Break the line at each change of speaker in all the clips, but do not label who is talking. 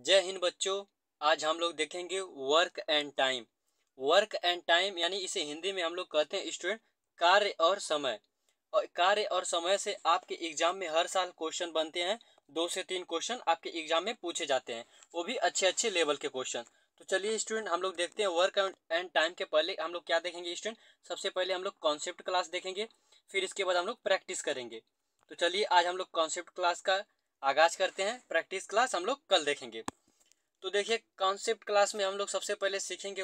जय हिंद बच्चों। आज हम लोग देखेंगे work and time. Work and time यानी इसे हिंदी में हम लोग कहते हैं स्टूडेंट कार्य और समय। और कार्य और समय से आपके एग्जाम में हर साल क्वेश्चन बनते हैं। 2 से 3 क्वेश्चन आपके एग्जाम में पूछे जाते हैं, वो भी अच्छे अच्छे लेवल के क्वेश्चन। तो चलिए स्टूडेंट हम लोग देखते हैं वर्क एंड टाइम के पहले हम लोग क्या देखेंगे स्टूडेंट। सबसे पहले हम लोग कॉन्सेप्ट क्लास देखेंगे, फिर इसके बाद हम लोग प्रैक्टिस करेंगे। तो चलिए आज हम लोग कॉन्सेप्ट क्लास का आगाज करते हैं। प्रैक्टिस क्लास हम लोग कल देखेंगे। तो देखिए कॉन्सेप्ट क्लास में हम लोग सबसे पहले सीखेंगे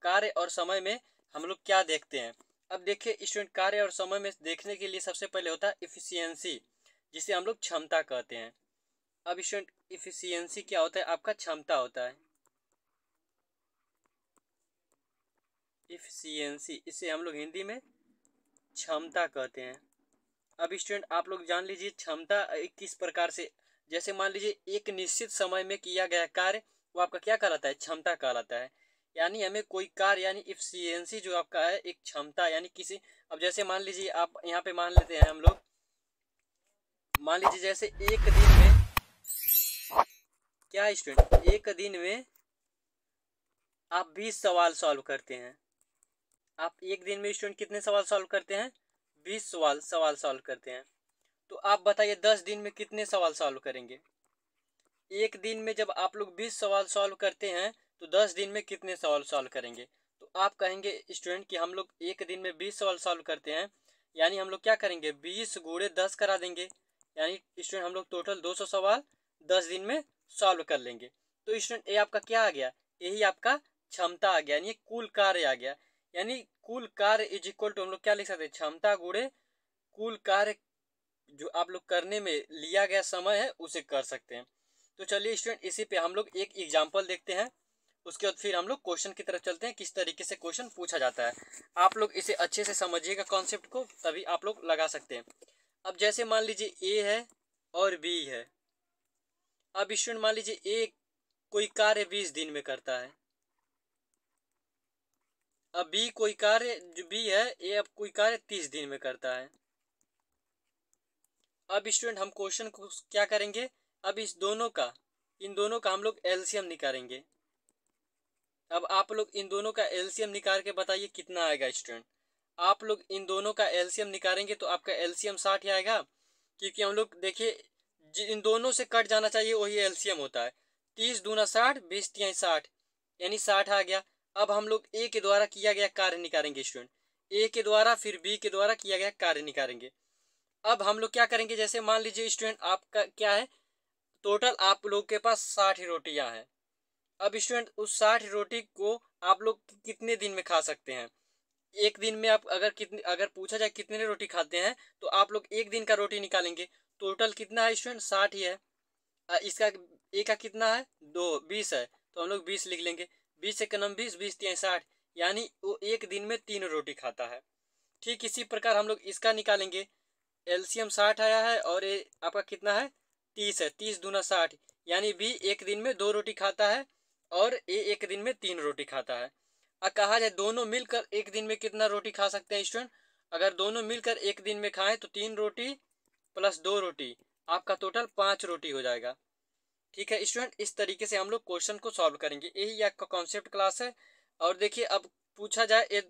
कार्य और समय में हम लोग क्या देखते हैं। अब देखिए स्टूडेंट, कार्य और समय में देखने के लिए सबसे पहले होता है इफिशियंसी, जिसे हम लोग क्षमता कहते हैं। अब स्टूडेंट इफिशियंसी क्या होता है? आपका क्षमता होता है इफिशियंसी, इसे हम लोग हिंदी में क्षमता कहते हैं। अब स्टूडेंट आप लोग जान लीजिए क्षमता किस प्रकार से, जैसे मान लीजिए एक निश्चित समय में किया गया कार्य, वो आपका क्या कहलाता है? क्षमता कहलाता है। यानी हमें कोई कार्य यानी इफिशियंसी जो आपका है एक क्षमता यानी किसी, अब जैसे मान लीजिए आप यहाँ पे मान लेते हैं हम लोग, मान लीजिए जैसे एक दिन में क्या स्टूडेंट, एक दिन में आप 20 सवाल सॉल्व करते हैं। आप एक दिन में स्टूडेंट कितने सवाल सॉल्व करते हैं? 20 सवाल सॉल्व करते हैं। तो आप बताइए 10 दिन में कितने सवाल सॉल्व करेंगे? एक दिन में जब आप लोग 20 सवाल सॉल्व करते हैं तो 10 दिन में कितने सवाल सॉल्व करेंगे? तो आप कहेंगे स्टूडेंट कि हम लोग एक दिन में 20 सवाल सॉल्व करते हैं, यानी हम लोग क्या करेंगे? 20 गुणे 10 करा देंगे, यानी स्टूडेंट हम लोग टोटल 200 सवाल 10 दिन में सॉल्व कर लेंगे। तो स्टूडेंट ये आपका क्या आ गया? यही आपका क्षमता आ गया, यानी कुल कार्य आ गया। यानी कुल कार्य इज इक्वल टू हम लोग क्या लिख सकते हैं? क्षमता गुणे कुल कार्य जो आप लोग करने में लिया गया समय है उसे कर सकते हैं। तो चलिए स्टूडेंट इसी पे हम लोग एक एग्जाम्पल देखते हैं, उसके बाद फिर हम लोग क्वेश्चन की तरफ चलते हैं, किस तरीके से क्वेश्चन पूछा जाता है। आप लोग इसे अच्छे से समझिएगा कॉन्सेप्ट को, तभी आप लोग लगा सकते हैं। अब जैसे मान लीजिए ए है और बी है। अब स्टूडेंट मान लीजिए ए कोई कार्य 20 दिन में करता है, अब बी कोई कार्य जो बी है ए अब कोई कार्य 30 दिन में करता है। अब स्टूडेंट हम क्वेश्चन को क्या करेंगे? अब इन दोनों का हम लोग एलसीएम निकालेंगे। अब आप लोग इन दोनों का एलसीएम निकाल के बताइए कितना आएगा स्टूडेंट। आप लोग इन दोनों का एलसीएम निकालेंगे तो आपका एलसीएम 60 आएगा, क्योंकि हम लोग देखिए इन दोनों से कट जाना चाहिए, वही एलसीएम होता है। 30 दूना 60, 20 तिहाई 60, यानी 60 आ गया। अब हम लोग ए के द्वारा किया गया कार्य निकालेंगे स्टूडेंट, ए के द्वारा फिर बी के द्वारा किया गया कार्य निकालेंगे। अब हम लोग क्या करेंगे? जैसे मान लीजिए स्टूडेंट आपका क्या है, टोटल आप लोग के पास 60 रोटियां हैं। अब स्टूडेंट उस 60 रोटी को आप लोग कितने दिन में खा सकते हैं? एक दिन में आप अगर पूछा जाए कितने रोटी खाते हैं तो आप लोग एक दिन का रोटी निकालेंगे। टोटल कितना है स्टूडेंट? 60 ही है। इसका ए का कितना है? 20 है, तो हम लोग 20 लिख लेंगे। 20 से कम 20, 20 तिहाई 60, यानी वो एक दिन में 3 रोटी खाता है। ठीक इसी प्रकार हम लोग इसका निकालेंगे। एलसीएम 60 आया है और ये आपका कितना है? 30 है। 30 दूना 60, यानी बी एक दिन में 2 रोटी खाता है और ए एक दिन में 3 रोटी खाता है। अब कहा जाए दोनों मिलकर एक दिन में कितना रोटी खा सकते हैं स्टूडेंट? अगर दोनों मिलकर एक दिन में खाएं तो 3 रोटी प्लस 2 रोटी, आपका टोटल 5 रोटी हो जाएगा। ठीक है स्टूडेंट, इस तरीके से हम लोग क्वेश्चन को सॉल्व करेंगे। यही आपका कॉन्सेप्ट क्लास है। और देखिए अब पूछा जाए ये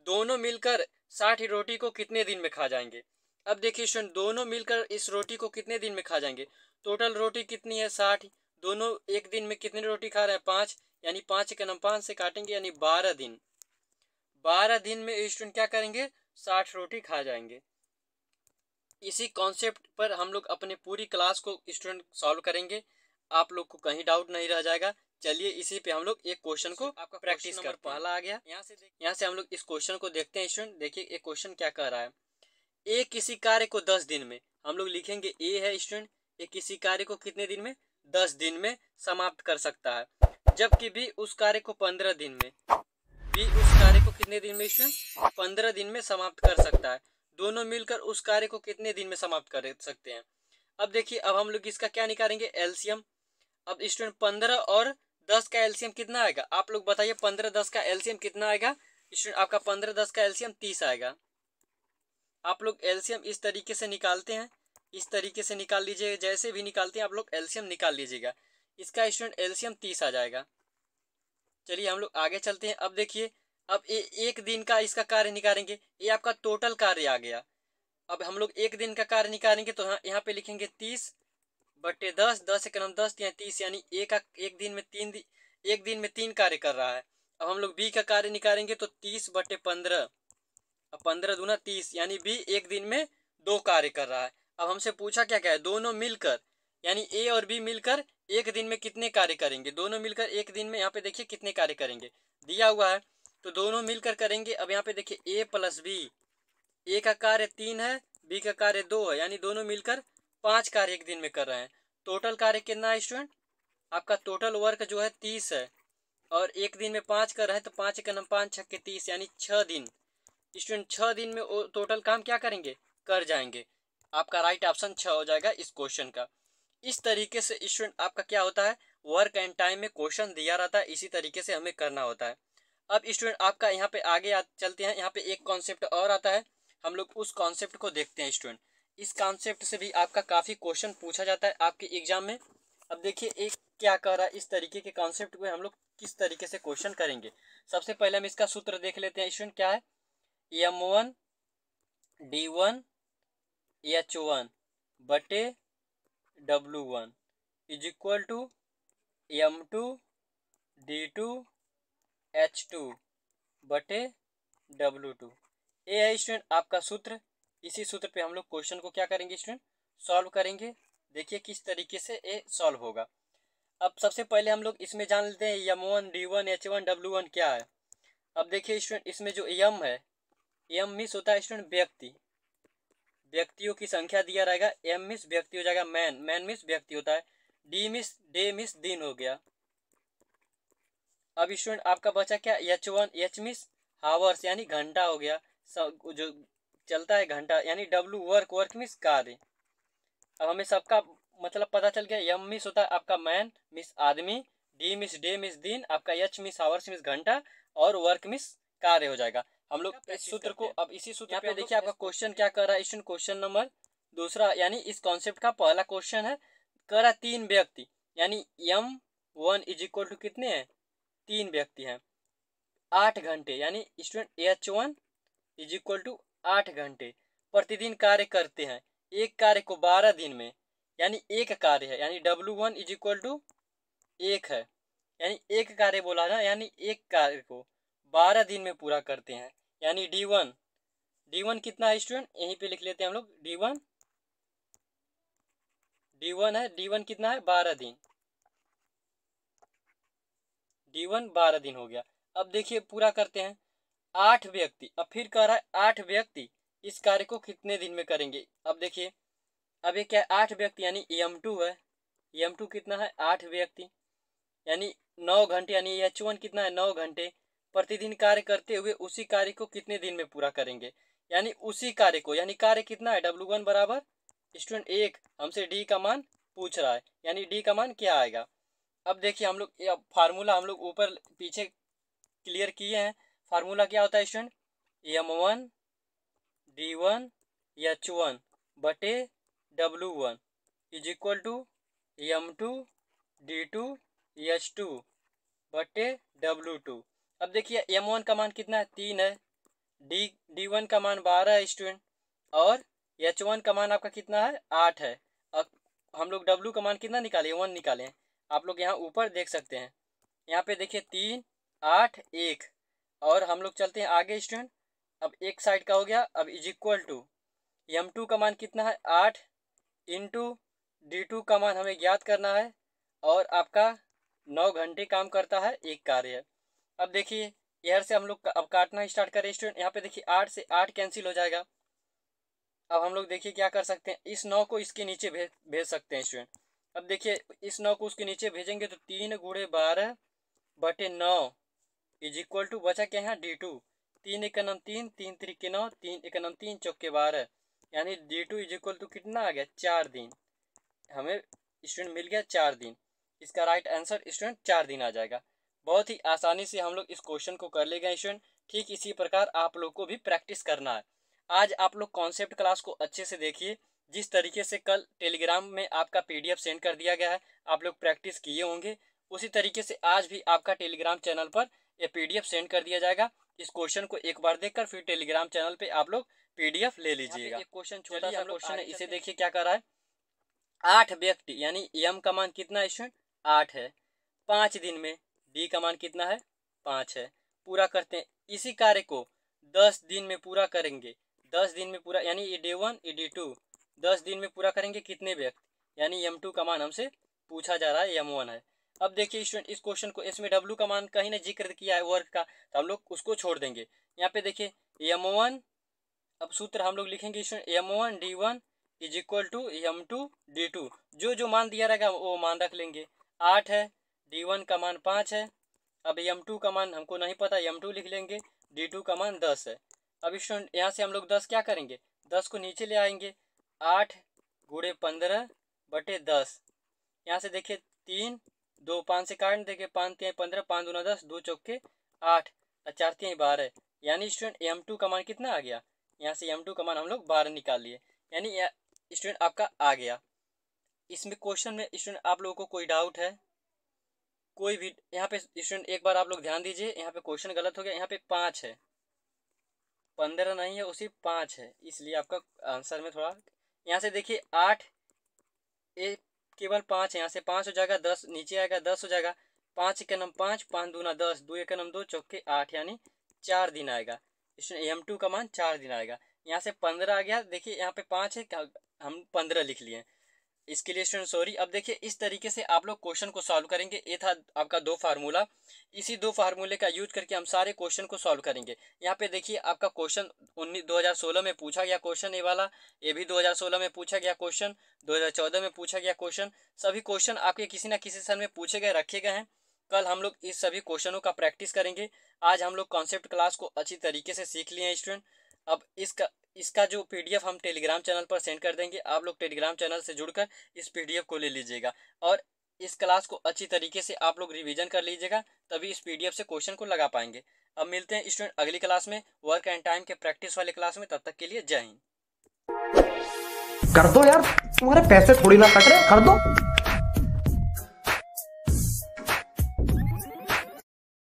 दोनों मिलकर 60 रोटी को कितने दिन में खा जाएंगे। अब देखिए स्टूडेंट दोनों मिलकर इस रोटी को कितने दिन में खा जाएंगे। टोटल रोटी कितनी है? 60। दोनों एक दिन में कितनी रोटी खा रहे हैं? 5, यानी 5 के नम 5 से काटेंगे, यानी 12 दिन। 12 दिन में स्टूडेंट क्या करेंगे? 60 रोटी खा जाएंगे। इसी कॉन्सेप्ट पर हम लोग अपने पूरी क्लास को स्टूडेंट सॉल्व करेंगे, आप लोग को कहीं डाउट नहीं रह जाएगा। चलिए इसी पे हम लोग एक क्वेश्चन को आपका प्रैक्टिस करते हैं। पहला आ गया, यहाँ से हम लोग इस क्वेश्चन को देखते हैं स्टूडेंट। देखिए एक क्वेश्चन क्या कह रहा है। ए किसी कार्य को 10 दिन में, हम लोग लिखेंगे ए है स्टूडेंट, ए किसी कार्य को कितने दिन में? 10 दिन में समाप्त कर सकता है, जबकि बी उस कार्य को 15 दिन में, बी उस कार्य को कितने दिन में स्टूडेंट? 15 दिन में समाप्त कर सकता है। दोनों मिलकर उस कार्य को कितने दिन में समाप्त कर सकते हैं? अब देखिए अब हम लोग इसका क्या निकालेंगे? एलसीएम। अब स्टूडेंट 15 और 10 का एलसीएम कितना आएगा? आप लोग बताइए 15 10 का एलसीएम कितना आएगा स्टूडेंट? आपका 15 10 का एलसीएम 30 आएगा। आप लोग एलसीएम इस तरीके से निकालते हैं, इस तरीके से निकाल लीजिएगा, जैसे भी निकालते हैं आप लोग एलसीएम निकाल लीजिएगा। इसका स्टूडेंट एलसीएम 30 आ जाएगा। चलिए हम लोग आगे चलते हैं। अब देखिए, अब एक दिन का इसका कार्य निकालेंगे, ये आपका टोटल कार्य आ गया। अब हम लोग एक दिन का कार्य निकालेंगे तो यहाँ पे लिखेंगे 30/10, 10 एकम 10 या 30, यानी एक दिन में तीन कार्य कर रहा है। अब हम लोग बी का कार्य निकालेंगे तो 30/15, अब 15 दूना 30, यानी बी एक दिन में 2 कार्य कर रहा है। अब हमसे पूछा क्या क्या है, दोनों मिलकर, यानी ए और बी मिलकर एक दिन में कितने कार्य करेंगे। दोनों मिलकर एक दिन में यहाँ पे देखिए कितने कार्य करेंगे दिया हुआ है, तो दोनों मिलकर करेंगे। अब यहाँ पे देखिए ए प्लस बी, ए का कार्य 3 है, बी का कार्य 2 है, यानी दोनों मिलकर 5 कार्य एक दिन में कर रहे हैं। टोटल कार्य कितना है स्टूडेंट, आपका टोटल वर्क जो है 30 है, और एक दिन में 5 कर रहे हैं तो 5 एकम 5 छक्के 30, यानी 6 दिन। स्टूडेंट 6 दिन में टोटल काम क्या करेंगे, कर जाएंगे। आपका राइट ऑप्शन 6 हो जाएगा इस क्वेश्चन का। इस तरीके से स्टूडेंट आपका क्या होता है, वर्क एंड टाइम में क्वेश्चन दिया रहता है, इसी तरीके से हमें करना होता है। अब स्टूडेंट आपका यहाँ पे आगे चलते हैं। यहाँ पे एक कॉन्सेप्ट और आता है, हम लोग उस कॉन्सेप्ट को देखते हैं स्टूडेंट। इस कॉन्सेप्ट से भी आपका काफ़ी क्वेश्चन पूछा जाता है आपके एग्जाम में। अब देखिए एक क्या कर रहा है, इस तरीके के कॉन्सेप्ट को हम लोग किस तरीके से क्वेश्चन करेंगे। सबसे पहले हम इसका सूत्र देख लेते हैं स्टूडेंट, क्या है, M1 D1 H1 बटे W1 is equal to M2 D2 H2 बटे W2। ये है स्टूडेंट आपका सूत्र। इसी सूत्र पे हम लोग क्वेश्चन को क्या करेंगे स्टूडेंट, सॉल्व करेंगे। देखिए किस तरीके से ये सॉल्व होगा। अब सबसे पहले हम लोग इसमें जान लेते हैं M1 D1 H1 W1 क्या है। अब देखिए स्टूडेंट इसमें जो M है, M मिस होता है स्टूडेंट व्यक्ति, व्यक्तियों की संख्या दिया रहेगा। M मिस व्यक्ति हो जाएगा मैन, मैन मिस व्यक्ति होता है। D मिस डे मिस दिन हो गया। अब स्टूडेंट आपका बचा क्या, H1, H मिस हावर्स यानी घंटा हो गया, जो चलता है घंटा, यानी W वर्क, वर्क मिस कार्य। अब हमें सबका मतलब पता चल गया। M मिस होता है आपका मैन मिस आदमी, D मिस डे मिस दिन, आपका H मिस हावर्स मिस घंटा, और वर्क मिस कार्य हो जाएगा। हम लोग इस सूत्र को, अब इसी सूत्र पे देखिए आपका क्वेश्चन क्या कर रहा है स्टूडेंट, क्वेश्चन नंबर दूसरा, यानी इस कॉन्सेप्ट का पहला क्वेश्चन है। कर रहा 3 व्यक्ति, यानी M1 इज इक्वल टू कितने हैं, 3 व्यक्ति हैं, 8 घंटे, यानी student H1 is equal to 8 घंटे प्रतिदिन कार्य करते हैं। एक कार्य को 12 दिन में, यानी एक कार्य है, यानी W1 इज इक्वल टू 1 है, यानी एक कार्य बोला ना, यानी एक कार्य को 12 दिन में पूरा करते हैं, यानी D1 कितना है स्टूडेंट, यहीं पे लिख लेते हैं हम लोग। D1 है, D1 कितना है, 12 दिन, D1 12 दिन हो गया। अब देखिए पूरा करते हैं, 8 व्यक्ति, अब फिर कह रहा है 8 व्यक्ति इस कार्य को कितने दिन में करेंगे। अब देखिए, अब ये क्या है, 8 व्यक्ति, यानी M2 है, M2 कितना है, 8 व्यक्ति, यानी 9 घंटे, यानी H1 कितना है, 9 घंटे प्रतिदिन कार्य करते हुए उसी कार्य को कितने दिन में पूरा करेंगे, यानी उसी कार्य को, यानी कार्य कितना है, W1 बराबर स्टूडेंट 1, हमसे D का मान पूछ रहा है, यानी D का मान क्या आएगा। अब देखिए हम लोग फार्मूला हम लोग ऊपर पीछे क्लियर किए हैं। फार्मूला क्या होता है स्टूडेंट, M1 D1 H1 बटे W1 is equal to M2 D2 H2 बटे W2। अब देखिए M1 का मान कितना है, 3 है, D1 का मान 12 है स्टूडेंट, और H1 का मान आपका कितना है, 8 है। अब हम लोग W का मान कितना निकाले, 1 निकाले हैं। आप लोग यहाँ ऊपर देख सकते हैं, यहाँ पे देखिए 3 8 1, और हम लोग चलते हैं आगे स्टूडेंट। अब एक साइड का हो गया। अब इज इक्वल टू M2 का मान कितना है, 8 इंटू D2 का मान हमें ज्ञात करना है, और आपका 9 घंटे काम करता है एक कार्य। अब देखिए इधर से हम लोग अब काटना स्टार्ट करें स्टूडेंट। यहाँ पे देखिए 8 से 8 कैंसिल हो जाएगा। अब हम लोग देखिए क्या कर सकते हैं, इस 9 को इसके नीचे भेज सकते हैं स्टूडेंट। अब देखिए इस 9 को उसके नीचे भेजेंगे तो 3 गुणे 12 बटे 9 इज इक्वल टू बचा क्या है, D2, 3 एकम 3, 3 त्रिके 9, 3 एकम 3 चौके 12, यानी D2 इज इक्वल टू कितना आ गया, 4 दिन। हमें स्टूडेंट मिल गया 4 दिन। इसका राइट आंसर स्टूडेंट 4 दिन आ जाएगा। बहुत ही आसानी से हम लोग इस क्वेश्चन को कर लेंगे स्टूडेंट। ठीक इसी प्रकार आप लोग को भी प्रैक्टिस करना है। आज आप लोग कॉन्सेप्ट क्लास को अच्छे से देखिए, जिस तरीके से कल टेलीग्राम में आपका PDF सेंड कर दिया गया है, आप लोग प्रैक्टिस किए होंगे, उसी तरीके से आज भी आपका टेलीग्राम चैनल पर ये PDF सेंड कर दिया जाएगा। इस क्वेश्चन को एक बार देखकर फिर टेलीग्राम चैनल पे आप लोग PDF ले लीजिएगा। एक क्वेश्चन छोटा सा क्वेश्चन है, इसे देखिए क्या कर रहा है। 8 व्यक्ति यानी m का मान कितना है स्टूडेंट, 8 है। 5 दिन में d का मान कितना है, 5 है। पूरा करते हैं। इसी कार्य को 10 दिन में पूरा करेंगे। 10 दिन में पूरा यानी ये डे 1 ये डे 2 10 दिन में पूरा करेंगे कितने व्यक्ति, यानी m2 का मान हमसे पूछा जा रहा है, m1 है। अब देखिए स्टूडेंट इस क्वेश्चन को, इसमें w का मान कहीं ने जिक्र किया है वर्क का, तो हम लोग उसको छोड़ देंगे। यहाँ पे देखिए m1, अब सूत्र हम लोग लिखेंगे student m1 d1 is equal to m2 d2। जो जो मान दिया रहेगा वो मान रख लेंगे। 8 है, d1 का मान 5 है। अब m2 का मान हमको नहीं पता, m2 लिख लेंगे। d2 का मान 10 है। अब स्टूडेंट यहाँ से हम लोग 10 क्या करेंगे, 10 को नीचे ले आएंगे। 8 गुणे 15 बटे 10। यहाँ से देखिए 3 2 5 से काट देंगे, 5 3 15, 5 दूना 10, 2 चौके 8 और 4 3 12। यानी स्टूडेंट m2 का मान कितना आ गया, यहाँ से m2 का मान हम लोग 12 निकाल लिए, यानी स्टूडेंट आपका आ गया। इसमें क्वेश्चन में स्टूडेंट आप लोगों को कोई डाउट है, कोई भी यहाँ पे स्टूडेंट एक बार आप लोग ध्यान दीजिए, यहाँ पे क्वेश्चन गलत हो गया। यहाँ पे 5 है, 15 नहीं है, उसी 5 है, इसलिए आपका आंसर में थोड़ा। यहाँ से देखिए 8 ए केवल 5 है, यहाँ से 5 हो जाएगा, 10 नीचे आएगा, 10 हो जाएगा। 5 के नम 5, 5 दूना 10, 2 के नम 2 चौके 8, यानी 4 दिन आएगा। इसमें m2 का मान 4 दिन आएगा। यहाँ से 15 आ गया, देखिए यहाँ पे 5 है, हम 15 लिख लिए, इसके लिए स्टूडेंट सॉरी। अब देखिए इस तरीके से आप लोग क्वेश्चन को सॉल्व करेंगे। ये था आपका 2 फार्मूला, इसी 2 फार्मूले का यूज करके हम सारे क्वेश्चन को सॉल्व करेंगे। यहाँ पे देखिए आपका क्वेश्चन 2016 में पूछा गया क्वेश्चन, ये वाला, ये भी 2016 में पूछा गया क्वेश्चन, 2014 में पूछा गया क्वेश्चन। सभी क्वेश्चन आपके किसी न किसी सन में पूछे गए, रखे गए हैं। कल हम लोग इस सभी क्वेश्चनों का प्रैक्टिस करेंगे। आज हम लोग कॉन्सेप्ट क्लास को अच्छी तरीके से सीख लिए हैं स्टूडेंट। अब इसका जो PDF हम टेलीग्राम चैनल पर सेंड कर देंगे, आप लोग टेलीग्राम चैनल से जुड़कर इस PDF को ले लीजिएगा और इस क्लास को अच्छी तरीके से आप लोग रिवीजन कर लीजिएगा, तभी इस PDF से क्वेश्चन को लगा पाएंगे। अब मिलते हैं स्टूडेंट अगली क्लास में, वर्क एंड टाइम के प्रैक्टिस वाले क्लास में। तब तक के लिए जय हिंद।
कर दो यार, तुम्हारे पैसे थोड़ी ना कट रहे, कर दो।